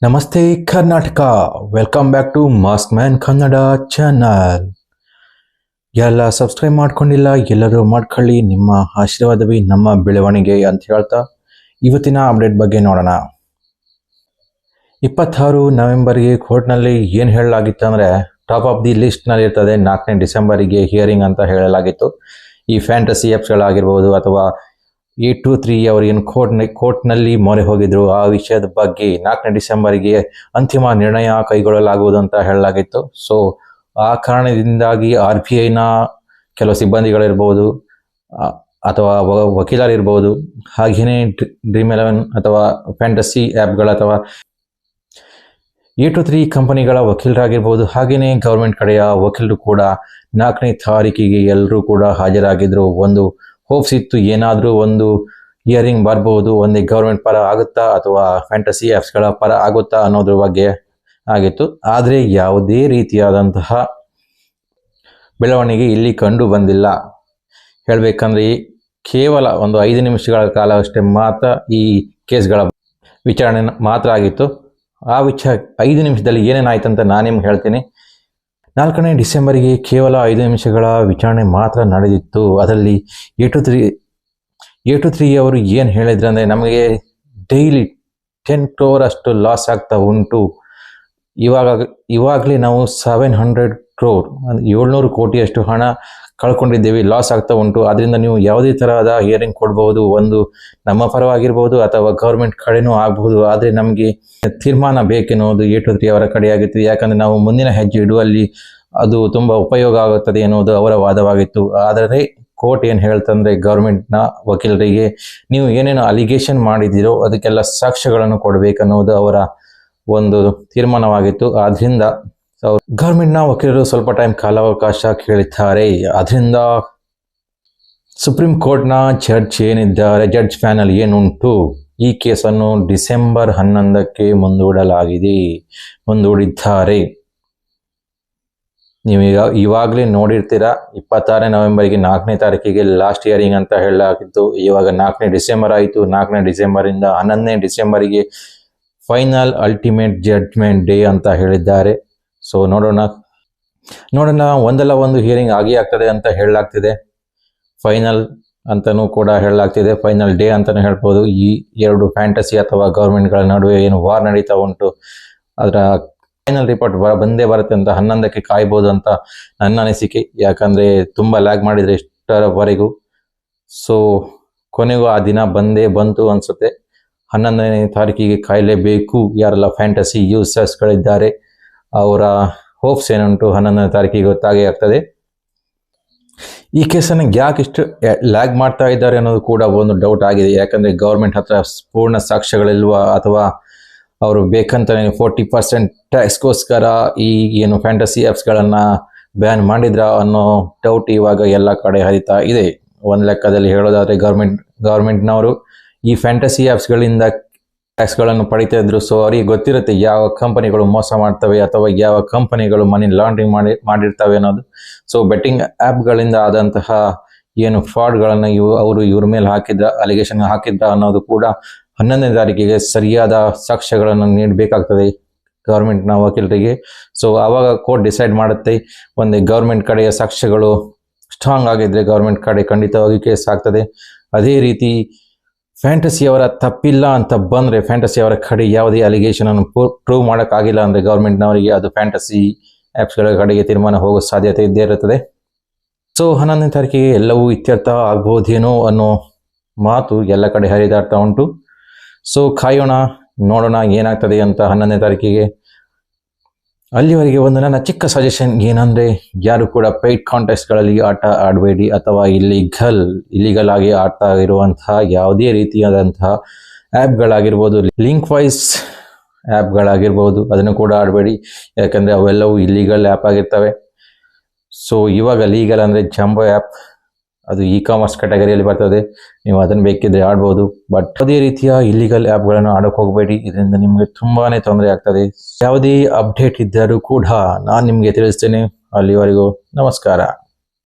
ನಮಸ್ತೆ Karnataka, welcome back to mask man Kannada channel. ಎಲ್ಲ subscribe ಮಾಡ್ಕೊಂಡಿಲ್ಲ, ಎಲ್ಲರೂ ಮಾಡ್ಕೊಳ್ಳಿ. ನಿಮ್ಮ ಆಶೀರ್ವಾದವೇ ನಮ್ಮ ಬೆಳವಣಿಗೆ ಅಂತ ಹೇಳ್ತಾ ಇವತ್ತಿನ ಅಪ್ಡೇಟ್ ಬಗ್ಗೆ ನೋಡೋಣ. 26 ನವೆಂಬರ್ಗೆ ಕೋರ್ಟ್ನಲ್ಲಿ ಏನು ಹೇಳಲಾಗಿತ್ತು ಅಂದರೆ, ಟಾಪ್ ಆಫ್ ದಿ ಲಿಸ್ಟ್ನಲ್ಲಿ ಇರ್ತದೆ. 4ನೇ ಡಿಸೆಂಬರಿಗೆ ಹಿಯರಿಂಗ್ ಅಂತ ಹೇಳಲಾಗಿತ್ತು. ಈ ಫ್ಯಾಂಟಸಿ ಆ್ಯಪ್ಸ್ಗಳಾಗಿರ್ಬೋದು ಅಥವಾ 823 ಅವರು ಏನು ಕೋರ್ಟ್ನಲ್ಲಿ ಮೊರೆ ಹೋಗಿದ್ರು, ಆ ವಿಷಯದ ಬಗ್ಗೆ 4ನೇ ಡಿಸೆಂಬರ್ಗೆ ಅಂತಿಮ ನಿರ್ಣಯ ಕೈಗೊಳ್ಳಲಾಗುವುದು ಅಂತ ಹೇಳಲಾಗಿತ್ತು. ಸೊ ಆ ಕಾರಣದಿಂದಾಗಿ RBIನ ಕೆಲವು ಸಿಬ್ಬಂದಿಗಳಿರ್ಬೋದು ಅಥವಾ ವಕೀಲರಿರ್ಬೋದು, ಹಾಗೆಯೇ Dream11 ಅಥವಾ ಫ್ಯಾಂಟಸಿ ಆ್ಯಪ್ಗಳ ಅಥವಾ 823 ಕಂಪನಿಗಳ ವಕೀಲರಾಗಿರ್ಬೋದು, ಹಾಗೆಯೇ ಗೌರ್ಮೆಂಟ್ ಕಡೆಯ ವಕೀಲರು ಕೂಡ 4ನೇ ತಾರೀಕಿಗೆ ಎಲ್ಲರೂ ಕೂಡ ಹಾಜರಾಗಿದ್ದರು. ಒಂದು ಹೋಪ್ಸ್ ಇತ್ತು, ಏನಾದರೂ ಒಂದು ಹಿಯರಿಂಗ್ ಬರ್ಬೋದು, ಒಂದೇ ಗೌರ್ಮೆಂಟ್ ಪರ ಆಗುತ್ತಾ ಅಥವಾ ಫ್ಯಾಂಟಸಿ ಆ್ಯಪ್ಸ್ಗಳ ಪರ ಆಗುತ್ತಾ ಅನ್ನೋದ್ರ ಬಗ್ಗೆ ಆಗಿತ್ತು. ಆದರೆ ಯಾವುದೇ ರೀತಿಯಾದಂತಹ ಬೆಳವಣಿಗೆ ಇಲ್ಲಿ ಕಂಡು ಬಂದಿಲ್ಲ. ಹೇಳಬೇಕಂದ್ರೆ ಕೇವಲ ಒಂದು 5 ನಿಮಿಷಗಳ ಕಾಲ ಅಷ್ಟೇ ಮಾತ್ರ ಈ ಕೇಸ್ಗಳ ವಿಚಾರಣೆ ಮಾತ್ರ ಆಗಿತ್ತು. ಆ 5 ನಿಮಿಷದಲ್ಲಿ ಏನೇನಾಯ್ತು ಅಂತ ನಾನು ನಿಮ್ಗೆ ಹೇಳ್ತೀನಿ. 4ನೇ ಡಿಸೆಂಬರಿಗೆ ಕೇವಲ 5 ನಿಮಿಷಗಳ ವಿಚಾರಣೆ ಮಾತ್ರ ನಡೆದಿತ್ತು. ಅದರಲ್ಲಿ 823 ಅವರು ಏನು ಹೇಳಿದ್ರು ಅಂದರೆ, ನಮಗೆ ಡೈಲಿ 10 crore ಅಷ್ಟು ಲಾಸ್ ಆಗ್ತಾ ಉಂಟು. ಇವಾಗಲೇ ನಾವು 700 crore 700 ಕೋಟಿಯಷ್ಟು ಹಣ ಕಳ್ಕೊಂಡಿದ್ದೇವೆ, ಲಾಸ್ ಆಗ್ತಾ ಉಂಟು. ಅದರಿಂದ ನೀವು ಯಾವುದೇ ತರಹದ ಹಿಯರಿಂಗ್ ಕೊಡ್ಬೋದು, ಒಂದು ನಮ್ಮ ಪರವಾಗಿರ್ಬೋದು ಅಥವಾ ಗೌರ್ಮೆಂಟ್ ಕಡೆನೂ ಆಗ್ಬೋದು. ಆದರೆ ನಮಗೆ ತೀರ್ಮಾನ ಬೇಕೆನ್ನುವುದು 823 ಅವರ ಕಡೆಯಾಗಿತ್ತು. ಯಾಕಂದರೆ ನಾವು ಮುಂದಿನ ಹೆಜ್ಜೆ ಇಡುವಲ್ಲಿ ಅದು ತುಂಬ ಉಪಯೋಗ ಆಗುತ್ತದೆ ಎನ್ನುವುದು ಅವರ ವಾದವಾಗಿತ್ತು. ಆದರೆ ಕೋರ್ಟ್ ಏನು ಹೇಳ್ತಂದರೆ, ಗೌರ್ಮೆಂಟ್ನ ವಕೀಲರಿಗೆ ನೀವು ಏನೇನು ಅಲಿಗೇಷನ್ ಮಾಡಿದ್ದೀರೋ ಅದಕ್ಕೆಲ್ಲ ಸಾಕ್ಷ್ಯಗಳನ್ನು ಕೊಡಬೇಕನ್ನುವುದು ಅವರ ಒಂದು ತೀರ್ಮಾನವಾಗಿತ್ತು. ಆದ್ದರಿಂದ ಗೌರ್ಮೆಂಟ್ನ ವಕೀಲರು ಸ್ವಲ್ಪ ಟೈಮ್ ಕಾಲಾವಕಾಶ ಕೇಳಿದ್ದಾರೆ. ಅದರಿಂದ ಸುಪ್ರೀಂ ಕೋರ್ಟ್ನ ಜಡ್ಜ್ ಏನಿದ್ದಾರೆ, ಜಡ್ಜ್ ಪ್ಯಾನಲ್ ಏನುಂಟು, ಈ ಕೇಸನ್ನು ಡಿಸೆಂಬರ್ 11ಕ್ಕೆ ಮುಂದೂಡಿದ್ದಾರೆ. ನೀವು ಇವಾಗಲೇ ನೋಡಿರ್ತೀರಾ, 26ನೇ ನವೆಂಬರ್ಗೆ 4ನೇ ತಾರೀಕಿಗೆ ಲಾಸ್ಟ್ ಹಿಯರಿಂಗ್ ಅಂತ ಹೇಳಲಾಗಿತ್ತು. ಇವಾಗ 4ನೇ ಡಿಸೆಂಬರ್ ಆಯಿತು. 4ನೇ ಡಿಸೆಂಬರಿಂದ 11ನೇ ಡಿಸೆಂಬರಿಗೆ ಫೈನಲ್ ಅಲ್ಟಿಮೇಟ್ ಜಡ್ಜ್ಮೆಂಟ್ ಡೇ ಅಂತ ಹೇಳಿದ್ದಾರೆ. ಸೊ ನೋಡೋಣ ಒಂದಲ್ಲ ಒಂದು ಹಿಯರಿಂಗ್ ಆಗೇ ಆಗ್ತದೆ ಅಂತ ಹೇಳಲಾಗ್ತಿದೆ. ಫೈನಲ್ ಅಂತಲೂ ಕೂಡ ಹೇಳಲಾಗ್ತಿದೆ, ಫೈನಲ್ ಡೇ ಅಂತಲೂ ಹೇಳ್ಬೋದು. ಈ ಎರಡು ಫ್ಯಾಂಟಸಿ ಅಥವಾ ಗೌರ್ಮೆಂಟ್ಗಳ ನಡುವೆ ಏನು ವಾರ್ ನಡೀತಾ ಉಂಟು, ಅದರ ಫೈನಲ್ ರಿಪೋರ್ಟ್ ಬಂದೇ ಬರುತ್ತೆ ಅಂತ 11ಕ್ಕೆ ಕಾಯ್ಬೋದು ಅಂತ ನನ್ನ ಅನಿಸಿಕೆ. ಯಾಕಂದರೆ ತುಂಬ ಲ್ಯಾಗ್ ಮಾಡಿದರೆ ಇಷ್ಟರವರೆಗೂ. ಸೊ ಕೊನೆಗೂ ಆ ದಿನ ಬಂತು ಅನಿಸುತ್ತೆ. 11ನೇ ತಾರೀಕಿಗೆ ಕಾಯಲೇಬೇಕು. ಯಾರೆಲ್ಲ ಫ್ಯಾಂಟಸಿ ಯೂಸರ್ಸ್ಗಳಿದ್ದಾರೆ ಅವರ ಹೋಪ್ಸ್ ಏನುಂಟು 11ನೇ ತಾರೀಕಿಗೆ ಗೊತ್ತಾಗೇ ಆಗ್ತದೆ. ಈ ಕೇಸನ್ನು ಯಾಕೆ ಇಷ್ಟು ಲ್ಯಾಗ್ ಮಾಡ್ತಾ ಇದ್ದಾರೆ ಅನ್ನೋದು ಕೂಡ ಒಂದು ಡೌಟ್ ಆಗಿದೆ. ಯಾಕಂದರೆ ಗೌರ್ಮೆಂಟ್ ಹತ್ರ ಪೂರ್ಣ ಸಾಕ್ಷ್ಯಗಳಿಲ್ವಾ, ಅಥವಾ ಅವರು ಬೇಕಂತಾನೆ 40% ಟ್ಯಾಕ್ಸ್ಗೋಸ್ಕರ ಈ ಏನು ಫ್ಯಾಂಟಸಿ ಆ್ಯಪ್ಸ್ಗಳನ್ನು ಬ್ಯಾನ್ ಮಾಡಿದ್ರ ಅನ್ನೋ ಡೌಟ್ ಇವಾಗ ಎಲ್ಲ ಕಡೆ ಹರಿತಾ ಇದೆ. ಒಂದು ಲೆಕ್ಕದಲ್ಲಿ ಹೇಳೋದಾದರೆ ಗೌರ್ಮೆಂಟ್ನವರು ಈ ಫ್ಯಾಂಟಸಿ ಆ್ಯಪ್ಸ್ಗಳಿಂದ ಟ್ಯಾಕ್ಸ್ಗಳನ್ನು ಪಡಿತಾ ಇದ್ರು. ಸೊ ಅವರಿಗೆ ಗೊತ್ತಿರುತ್ತೆ ಯಾವ ಕಂಪನಿಗಳು ಮೋಸ ಮಾಡ್ತವೆ ಅಥವಾ ಯಾವ ಕಂಪನಿಗಳು ಮನಿ ಲಾಂಡ್ರಿಂಗ್ ಮಾಡಿರ್ತವೆ ಅನ್ನೋದು. ಸೊ ಬೆಟ್ಟಿಂಗ್ ಆ್ಯಪ್ಗಳಿಂದ ಆದಂತಹ ಏನು ಫ್ರಾಡ್ಗಳನ್ನು ಇವ್ರ ಮೇಲೆ ಅಲಿಗೇಷನ್ ಹಾಕಿದ್ರ ಅನ್ನೋದು ಕೂಡ 11ನೇ ತಾರೀಕಿಗೆ ಸರಿಯಾದ ಸಾಕ್ಷ್ಯಗಳನ್ನು ನೀಡಬೇಕಾಗ್ತದೆ ಗೌರ್ಮೆಂಟ್ನ ವಕೀಲರಿಗೆ. ಸೊ ಆವಾಗ ಕೋರ್ಟ್ ಡಿಸೈಡ್ ಮಾಡುತ್ತೆ. ಒಂದೇ ಗೌರ್ಮೆಂಟ್ ಕಡೆಯ ಸಾಕ್ಷ್ಯಗಳು ಸ್ಟ್ರಾಂಗ್ ಆಗಿದ್ದರೆ ಗೌರ್ಮೆಂಟ್ ಕಡೆ ಖಂಡಿತವಾಗಿ ಕೇಸ್ ಆಗ್ತದೆ. ಅದೇ ರೀತಿ ಫ್ಯಾಂಟಸಿಯವರ ತಪ್ಪಿಲ್ಲ ಅಂತ ಬಂದರೆ, ಫ್ಯಾಂಟಸಿಯವರ ಕಡೆ ಯಾವುದೇ ಅಲಿಗೇಷನನ್ನು ಪ್ರೂವ್ ಮಾಡೋಕ್ಕಾಗಿಲ್ಲ ಅಂದರೆ ಗೌರ್ಮೆಂಟ್ನವರಿಗೆ ಅದು ಫ್ಯಾಂಟಸಿ ಆ್ಯಪ್ಸ್ಗಳ ಕಡೆಗೆ ತೀರ್ಮಾನ ಹೋಗೋ ಸಾಧ್ಯತೆ ಇದ್ದೇ ಇರುತ್ತದೆ. ಸೊ 11ನೇ ತಾರೀಕಿಗೆ ಎಲ್ಲವೂ ಇತ್ಯರ್ಥ ಆಗ್ಬೋದೇನೋ ಅನ್ನೋ ಮಾತು ಎಲ್ಲ ಕಡೆ ಹರಿದಾಡ್ತಾ ಉಂಟು. ಸೊ ಕಾಯೋಣ, ನೋಡೋಣ ಏನಾಗ್ತದೆ ಅಂತ 11ನೇ ತಾರೀಕಿಗೆ. ಅಲ್ಲಿವರೆಗೆ ಒಂದು ನನ್ನ ಚಿಕ್ಕ ಸಜೆಷನ್ ಏನಂದರೆ, ಯಾರು ಕೂಡ ಪೇಯ್ಡ್ ಕಾಂಟೆಸ್ಟ್ಗಳಲ್ಲಿ ಆಟ ಆಡಬೇಡಿ, ಅಥವಾ ಇಲ್ಲಿಗಲ್ ಆಗಿ ಆಡ್ತಾ ಇರುವಂತಹ ಯಾವುದೇ ರೀತಿಯಾದಂತಹ ಆ್ಯಪ್ಗಳಾಗಿರ್ಬೋದು, ಲಿಂಕ್ ವೈಸ್ ಆ್ಯಪ್ಗಳಾಗಿರ್ಬೋದು, ಅದನ್ನು ಕೂಡ ಆಡಬೇಡಿ. ಯಾಕಂದರೆ ಅವೆಲ್ಲವೂ ಇಲ್ಲಿಗಲ್ ಆ್ಯಪ್ ಆಗಿರ್ತವೆ. ಸೊ ಇವಾಗ ಲೀಗಲ್ ಅಂದರೆ ಜಂಬೋ ಆ್ಯಪ್, ಅದು ಕಾಮರ್ಸ್ ಕ್ಯಾಟಗರಿಯಲ್ಲಿ ಬರ್ತದೆ. ನೀವು ಅದನ್ನು ಬೇಕಿದ್ರೆ ಆಡ್ಬೋದು. ಬಟ್ ಯಾವುದೇ ರೀತಿಯ ಇಲ್ಲಿಗಲ್ ಆ್ಯಪ್ಗಳನ್ನು ಆಡೋಕೆ ಹೋಗಬೇಡಿ. ಇದರಿಂದ ನಿಮಗೆ ತುಂಬಾ ತೊಂದರೆ ಆಗ್ತದೆ. ಯಾವುದೇ ಅಪ್ಡೇಟ್ ಇದ್ದರೂ ಕೂಡ ನಾನು ನಿಮಗೆ ತಿಳಿಸ್ತೇನೆ. ಅಲ್ಲಿವರೆಗೂ ನಮಸ್ಕಾರ.